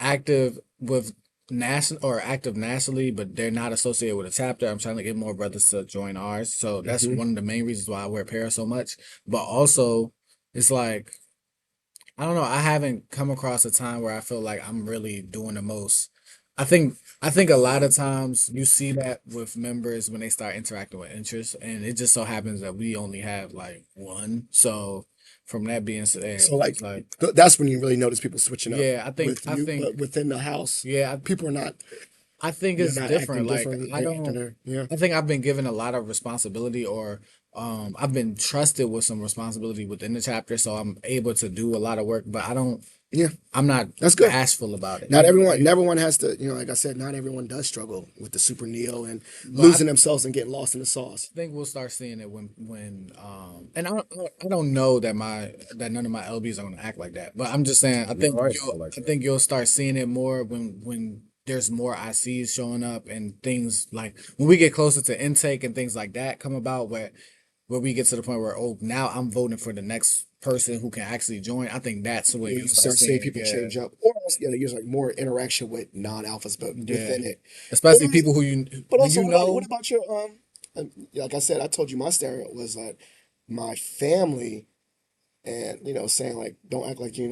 active with national or active nationally, but they're not associated with a chapter. I'm trying to get more brothers to join ours. So that's Hmm. one of the main reasons why I wear pair so much. But also it's like I don't know. I haven't come across a time where I feel like I'm really doing the most. I think a lot of times you see that with members when they start interacting with interests, and it just so happens that we only have like one. So from that being said, So like it's like that's when you really notice people switching up yeah, with I you, but think within the house, yeah, people are not. I think They're it's not acting different. Like different. I Acting don't. there. Yeah. I think I've been given a lot of responsibility, or I've been trusted with some responsibility within the chapter, so I'm able to do a lot of work. But I don't. Yeah. I'm not That's good. bashful about it. Not everyone has to, like I said, not everyone does struggle with the super neo and But losing themselves and getting lost in the sauce. think we'll start seeing it when and I don't know that none of my LBs are gonna act like that. But I'm just saying No, I feel like I that. think you'll start seeing it more when there's more ICs showing up and things like when we get closer to intake and things like that come about where we get to the point where now I'm voting for the next person who can actually join. I think that's when You you start start seeing seeing people change up, or else, there's like more interaction with non-alphas, but yeah, within it. But especially people who but when also, you what know about your like I said, I told you my stereotype was that my family and saying like don't act like you're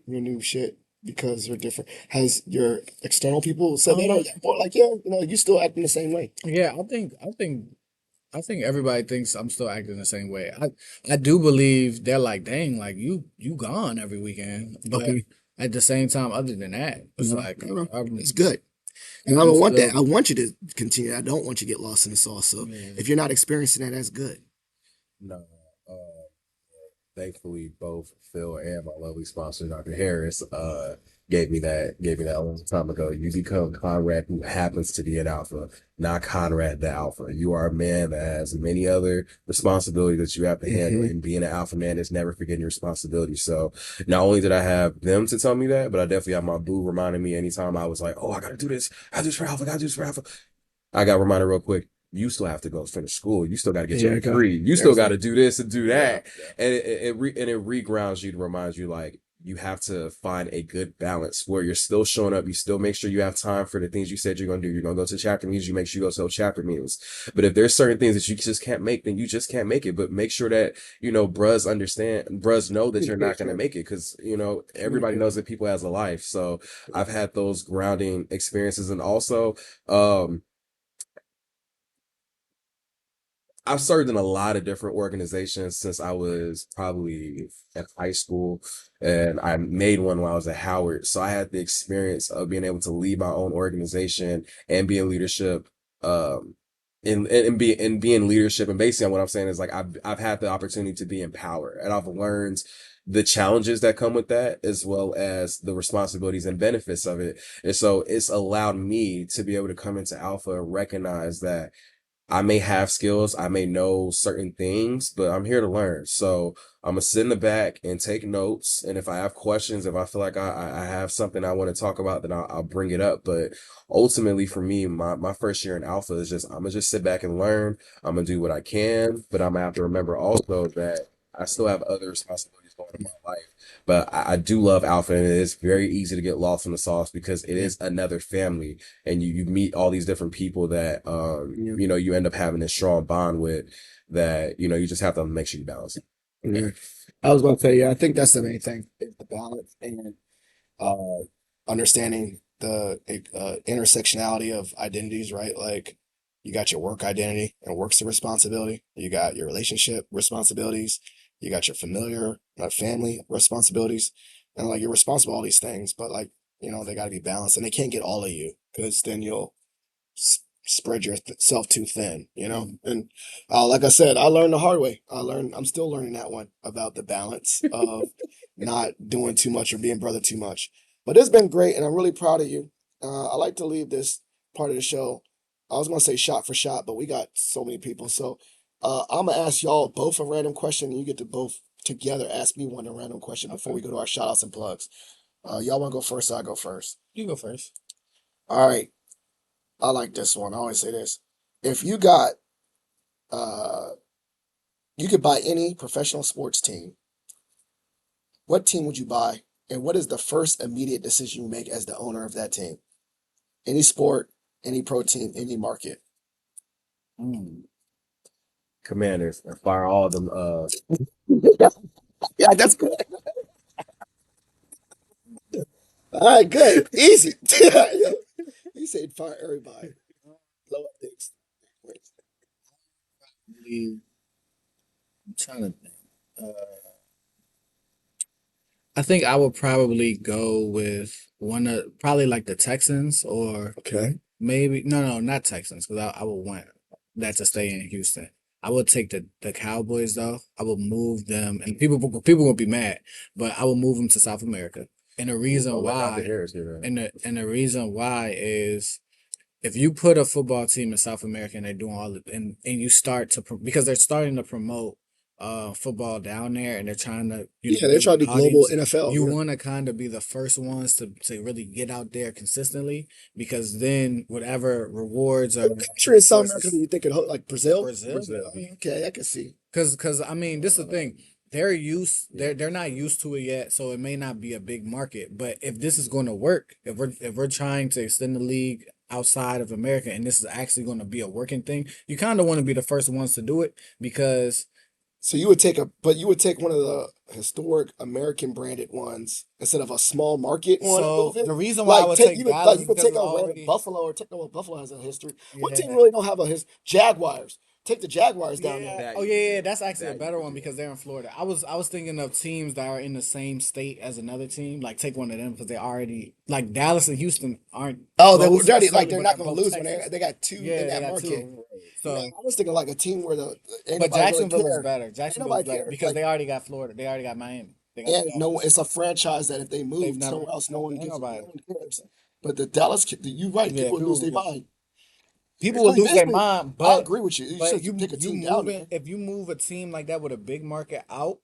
new shit because you're different. Has your external people said that or like you still acting the same way? yeah, I think everybody thinks I'm still acting the same way. I do believe they're like, dang, like you gone every weekend. But Okay. at the same time, other than that, it's No, like no, it's I'm good. And I I'm don't want that. still I want you to continue. I don't want you to get lost in the sauce. So yeah. if you're not experiencing that, that's good. No. Thankfully, both Phil and my lovely sponsor, Dr. Harris, gave me that a long time ago. You become Conrad who happens to be an alpha, not Conrad the alpha. You are a man that has many other responsibilities that you have to handle, and being an alpha man is never forgetting your responsibilities. So not only did I have them to tell me that, but I definitely have my boo reminding me anytime I was like, oh, I gotta do this, I gotta do this for alpha, I gotta do this for alpha. I got reminded real quick. You still have to go finish school. You still got to get your degree. You still got to do this and do that, and it regrounds you to remind you like you have to find a good balance where you're still showing up. You still make sure you have time for the things you said you're going to do. You're going to go to chapter meetings. You make sure you go to those chapter meetings. But if there's certain things that you just can't make, then you just can't make it. But make sure that bros know that you're not going to make it, because everybody knows that people has a life. So I've had those grounding experiences, and also I've served in a lot of different organizations since I was probably in high school, and I made one while I was at Howard. So I had the experience of being able to lead my own organization and be in leadership, be in leadership. And basically, what I'm saying is like I've had the opportunity to be in power, and I've learned the challenges that come with that, as well as the responsibilities and benefits of it. And so it's allowed me to be able to come into Alpha and recognize that I may have skills, I may know certain things, but I'm here to learn. So I'm gonna sit in the back and take notes. And if I have questions, if I feel like I have something I want to talk about, then I'll bring it up. But ultimately, for me, my first year in Alpha is just I'm gonna just sit back and learn. I'm gonna do what I can, but I'm gonna have to remember also that I still have other responsibilities going in my life. But I do love Alpha, and it is very easy to get lost in the sauce because it is another family, and you meet all these different people that you end up having this strong bond with, that you just have to make sure you balance it. Yeah. I was going to say, yeah, I think that's the main thing is the balance and uh, understanding the intersectionality of identities, right? Like you got your work identity and work's the responsibility. You got your relationship responsibilities. You got your familiar, family responsibilities. And like you're responsible for all these things, but like, they got to be balanced and they can't get all of you because then you'll spread yourself too thin, And like I said, I learned the hard way. I'm still learning that one about the balance of not doing too much or being brother too much. But it's been great, and I'm really proud of you. I like to leave this part of the show. I was gonna say shot for shot, but we got so many people. So I'm gonna ask y'all both a random question, and you get to both together ask me one a random question before we go to our shout outs and plugs. Y'all wanna go first, or I go first? You go first. All right. I like this one. I always say this. If you got uh you could buy any professional sports team, what team would you buy? And what is the first immediate decision you make as the owner of that team? Any sport, any pro team, any market. Mm. Commanders, and fire all of them. Yeah, that's good. All right, good. Easy. You said fire everybody. Low ethics. I'm trying to think. I think I would probably go with one of probably like the Texans, or Okay. maybe no, not Texans, because I would want that to stay in Houston. I would take the Cowboys though. I would move them, and people will be mad, but I would move them to South America. And the reason Don't let Dr. why, Harris hear that. and the reason why is if you put a football team in South America and they're doing all of, and you start to because they're starting to promote football down there, and they're trying to Yeah, they're build trying an to be global audience. NFL. You Yeah. want to kind of be the first ones to really get out there consistently, because then whatever rewards or What country in South America do resources. you think like Brazil? Brazil. Okay, I can see. Cause I mean, this is the thing. They're not used to it yet, so it may not be a big market. But if this is going to work, if we're trying to extend the league outside of America, and this is actually going to be a working thing, you kind of want to be the first ones to do it, because So you would take one of the historic American branded ones instead of a small market one and so move it. the reason why I Like would take take you would like Dallas you is could because take it's a random already Buffalo or take no Buffalo has a history. What team yeah. really don't have a his Jaguars? Take the Jaguars down there. Yeah. That Oh you yeah, could yeah. do. That's actually a That you better could one do. because they're in Florida. I was thinking of teams that are in the same state as another team. Like take one of them because they already like Dallas and Houston aren't Oh, close they're already like necessarily, they're but not they're going to both lose when Texas. they got two in Yeah, they that got market. two. No, So, I was thinking like a team where the ain't but nobody really Jacksonville is care. better. Ain't Jacksonville is nobody better care. because Like they already got Florida. They already got Miami. They got And no, it's a franchise that if they they've move never somewhere else, no one ain't gives, nobody. no one cares. But the Dallas, you're right. Yeah, People would lose people their mind. people It's will like lose their basically, mind, I agree with you. You but should pick a you team down moving there. if you move a team like that with a big market out,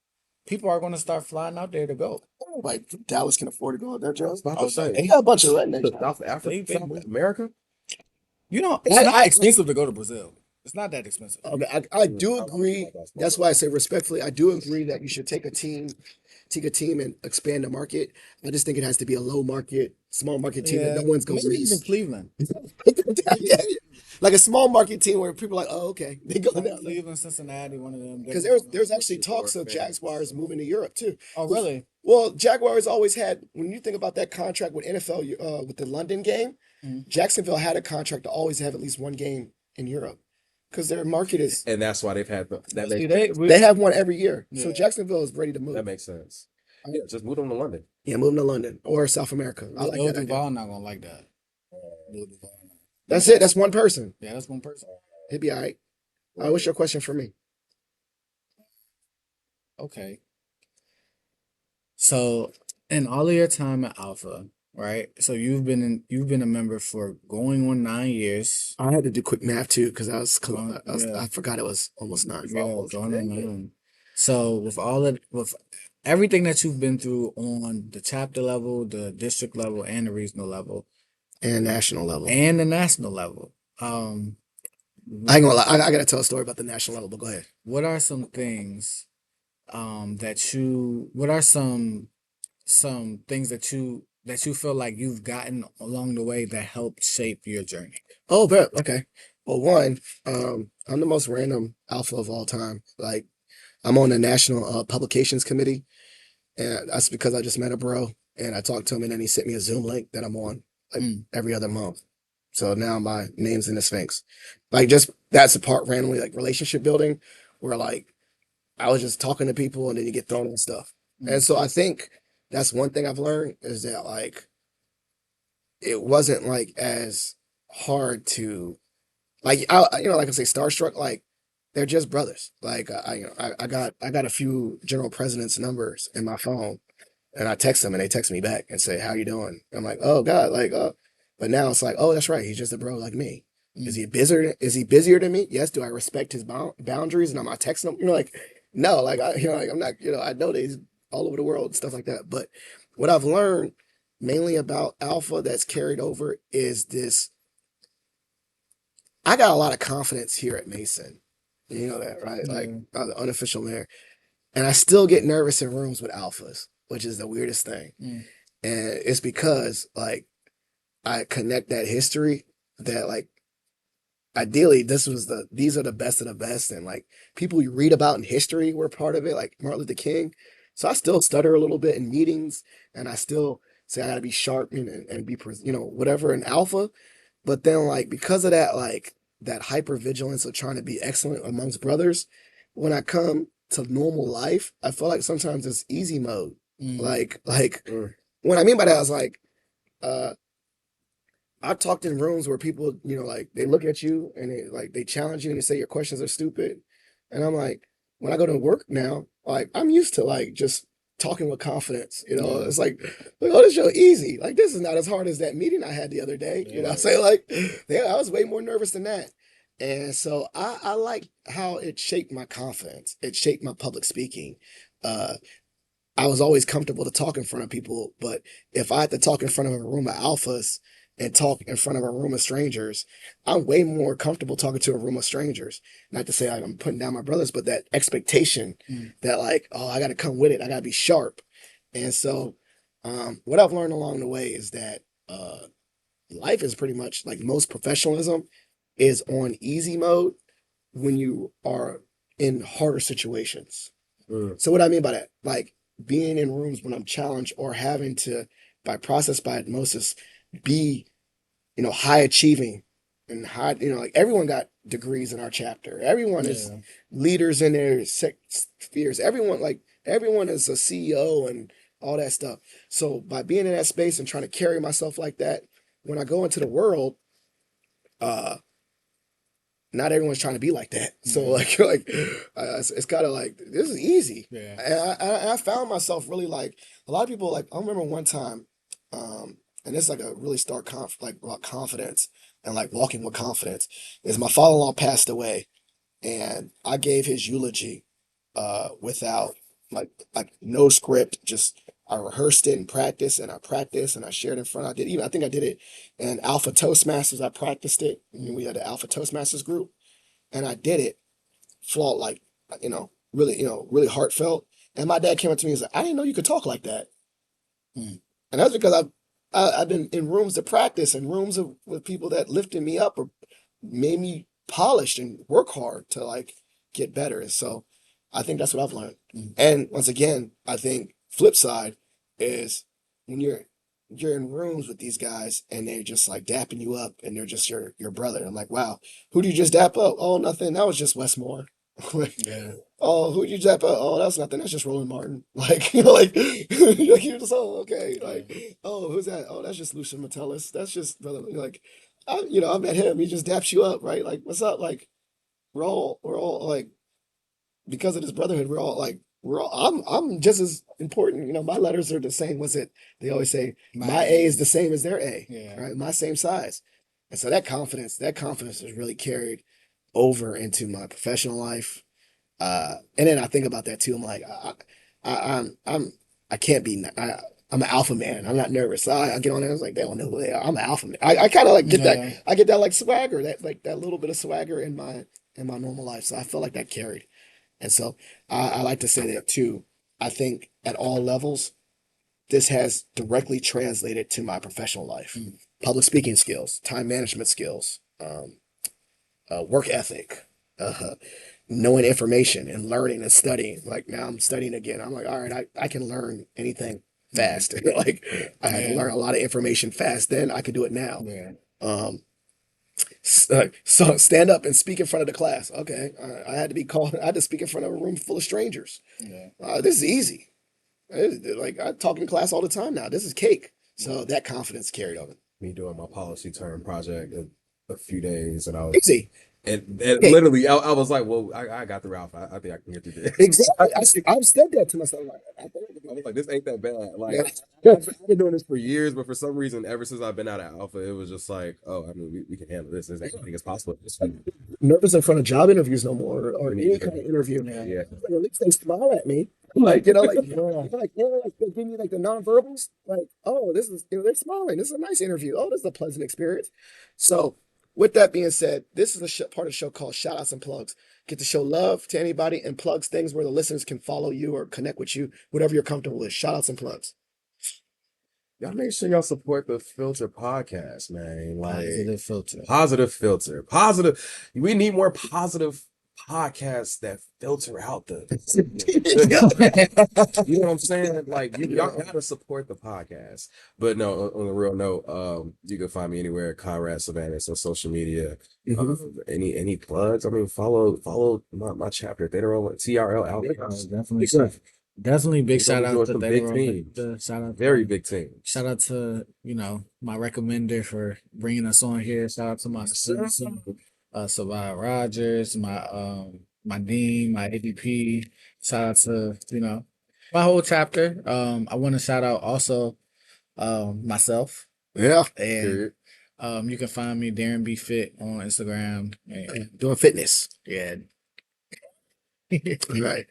people are going to start flying out there to go. Like Dallas can afford to go out there, I Joe. was about Oh, to say, They got a bunch of rednecks. to South Africa, they South move. America. You know, it's not expensive to go to Brazil. It's not that expensive. Okay, I Mm, do I like agree. basketball. That's why I say respectfully, I do agree that you should take a team and expand the market. I just think it has to be a low market, small market team that Yeah, no one's gonna maybe even miss. Cleveland. Yeah, like a small market team where people are like, oh, okay, they go Like down there. Cleveland, Cincinnati, one of them. Because They, there's But actually you more talks of fans. Jaguars moving to Europe too. oh, really? Well, Jaguars always had, when you think about that contract with NFL, with the London game, Mhm. Jacksonville had a contract to always have at least one game in Europe because their market is, And that's why they've had that See, makes they have one every year. So yeah. Jacksonville is ready to that move. makes sense. Yeah, just move them to London. Yeah, moving to London or South America. I like Lil that idea. Duval not gonna like that. Lil Duval. That's it. That's one person. Yeah, that's one person. It'd be all right. What's your question for me? Okay. So, in all of your time at Alpha, right? So you've been a member for going on 9 years. I had to do quick math too because Yeah, I forgot it was almost 9. yeah, going on 9. So with everything that you've been through on the chapter level, the district level, and the regional level, And national level. and the national level, I ain't gonna lie. I gotta tell a story about the national level, but go ahead. what are some things what are some things that you feel like you've gotten along the way that helped shape your journey? Oh, bet. Okay. Well, one, I'm the most random alpha of all time. Like, I'm on the national publications committee, and that's because I just met a bro and I talked to him, and then he sent me a Zoom link that I'm on like Mm. every other month. So now my name's in the Sphinx. Like, just that's the part randomly, like relationship building, where like I was just talking to people and then you get thrown on stuff. And Mm. so I think that's one thing I've learned is that like it wasn't like as hard to like like I say starstruck, like they're just brothers. Like I got a few general presidents numbers in my phone and I text them and they text me back and say, how you doing? I'm like, oh God, like but now it's like, oh, that's right, he's just a bro like me. Is Mm. he busier? Is he busier than me? Yes. Do I respect his boundaries? And I'm not texting him. Like no, like like I'm not. I know that he's all over the world and stuff like that. But what I've learned mainly about Alpha that's carried over is this. I got a lot of confidence here at Mason. You know that, right? Like Yeah. the unofficial mayor, and I still get nervous in rooms with alphas, which is the weirdest thing. Mm. And it's because like I connect that history that like ideally these are the best of the best and like people you read about in history were part of it like Martin Luther King. So I still stutter a little bit in meetings and I still say I got to be sharp and be whatever in alpha, but then like because of that like that hyper vigilance of trying to be excellent amongst brothers, when I come to normal life I feel like sometimes it's easy mode. Mm. Like what I mean by that is like uh I've talked in rooms where people, like they look at you and they challenge you and they say your questions are stupid. And I'm like, when I go to work now, like I'm used to like just talking with confidence. Yeah. It's like, oh, this show easy. Like this is not as hard as that meeting I had the other day. Yeah. I say like, yeah, I was way more nervous than that. And so I like how it shaped my confidence. It shaped my public speaking. Uh, I was always comfortable to talk in front of people, but if I had to talk in front of a room of alphas and talk in front of a room of strangers, I'm way more comfortable talking to a room of strangers. Not to say like, I'm putting down my brothers, but that expectation Mm. that like, oh, I got to come with it. I got to be sharp. And so, what I've learned along the way is that life is pretty much like most professionalism is on easy mode when you are in harder situations. So what I mean by that, like being in rooms when I'm challenged or having to, by process by osmosis, be, high achieving and high, like everyone got degrees in our chapter. Everyone is Yeah. leaders in their spheres. Everyone is a CEO and all that stuff. So by being in that space and trying to carry myself like that, when I go into the world, uh, not everyone's trying to be like that. So it's kind of like, this is easy. Yeah. And I found myself really like, a lot of people, like, I remember one time, and it's like a really stark like about confidence and like walking with confidence, is my father-in-law passed away, and I gave his eulogy without like no script, just I rehearsed it and practiced, and I practiced and I shared in front. I think I did it in Alpha Toastmasters. I practiced it. We had the Alpha Toastmasters group, and I did it flawed, like, really, really heartfelt. And my dad came up to me and said, "I didn't know you could talk like that." Mm. And that's because I've been in rooms to practice and rooms with people that lifted me up or made me polished and work hard to like get better. And so I think that's what I've learned. Mm. And once again, I think flip side is when you're in rooms with these guys and they're just like dapping you up and they're just your brother. I'm like, wow, who do you just dap up? Oh, nothing. That was just Westmore. Yeah. Oh, who'd you dap up? Oh, that's nothing. That's just Roland Martin. Like, like you're just, oh, okay. Like, oh, who's that? Oh, that's just Lucian Metellus. That's just brother. Like, I met him. He just daps you up, right? Like, what's up? Like, we're all like, because of this brotherhood, I'm just as important. My letters are the same. What's it? They always say my A is the same as their A, Yeah. right? My same size. And so that confidence is really carried over into my professional life. And then I think about that too. I'm like, I can't be, I'm an alpha man. I'm not nervous. So I get on there. I was like, they don't know who they are. I'm an alpha man. I kind of like get Yeah. that. I get that like swagger, that little bit of swagger in my normal life. So I feel like that carried. And so I like to say that too. I think at all levels, this has directly translated to my professional life. Mm. Public speaking skills, time management skills, work ethic, knowing information and learning and studying. Like now I'm studying again. I'm like, all right, I can learn anything fast. Like I had to Yeah. learn a lot of information fast then. I could do it now. Yeah. Um, so stand up and speak in front of the class. Okay. I had to be called, I had to speak in front of a room full of strangers. Yeah. This is easy. Like I talk in class all the time now. This is cake. So that confidence carried over. Me doing my policy term project in a few days, and I was Easy. and Okay. literally I was like, well, I got through Alpha. I think I can get through this. Exactly. I've said that to myself. I was like, this ain't that bad. Like Yeah. I've been doing this for years, but for some reason, ever since I've been out of Alpha, it was just like, oh, I mean, we can handle this. There's anything is possible. Nervous in front of job interviews no more, or any kind of interview. Yeah. Like, at least they smile at me. Like, like, Yeah. like they give me like the nonverbals. Like, oh, this is, they're smiling. This is a nice interview. Oh, this is a pleasant experience. So, with that being said, this is a part of the show called Shout Outs and Plugs. Get to show love to anybody and plugs things where the listeners can follow you or connect with you, whatever you're comfortable with. Shout outs and plugs. Y'all make sure y'all support the Filter podcast, man. Like Positive Philter. Positive Filter. Positive. We need more positive podcasts that filter out the. You know what I'm saying? Like y'all gotta support the podcast. But no, on a real note, you can find me anywhere, Conrad Sylvanus on social media. Any plugs? I mean, follow my chapter. They don't want TRL out. Definitely big We're shout gonna out do to some big the shout out Very big team. shout out to my recommender for bringing us on here. Shout out to my students, Savannah Rogers, my dean, my ADP. Shout out to my whole chapter. I want to shout out also myself, Yeah. and you can find me Daryn Be Fit on Instagram. And Doing fitness. yeah, Right.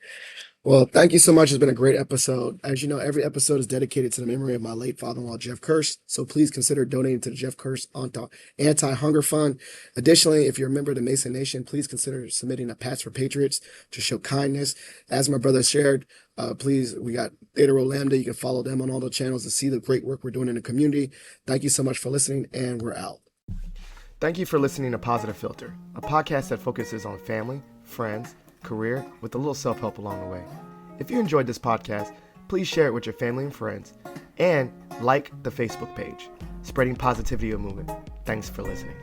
Well, thank you so much. It's been a great episode. As you know, every episode is dedicated to the memory of my late father-in-law, Jeff Kirst. So please consider donating to the Jeff Kirst Anti-Hunger Fund. Additionally, if you're a member of the Mason Nation, please consider submitting a Patch for Patriots to show kindness. As my brother shared, please, we got Theta Rho Lambda. You can follow them on all the channels to see the great work we're doing in the community. Thank you so much for listening, and we're out. Thank you for listening to Positive Philter, a podcast that focuses on family, friends, career, with a little self-help along the way. If you enjoyed this podcast, please share it with your family and friends, and like the Facebook page, Spreading Positivity of Movement. Thanks for listening.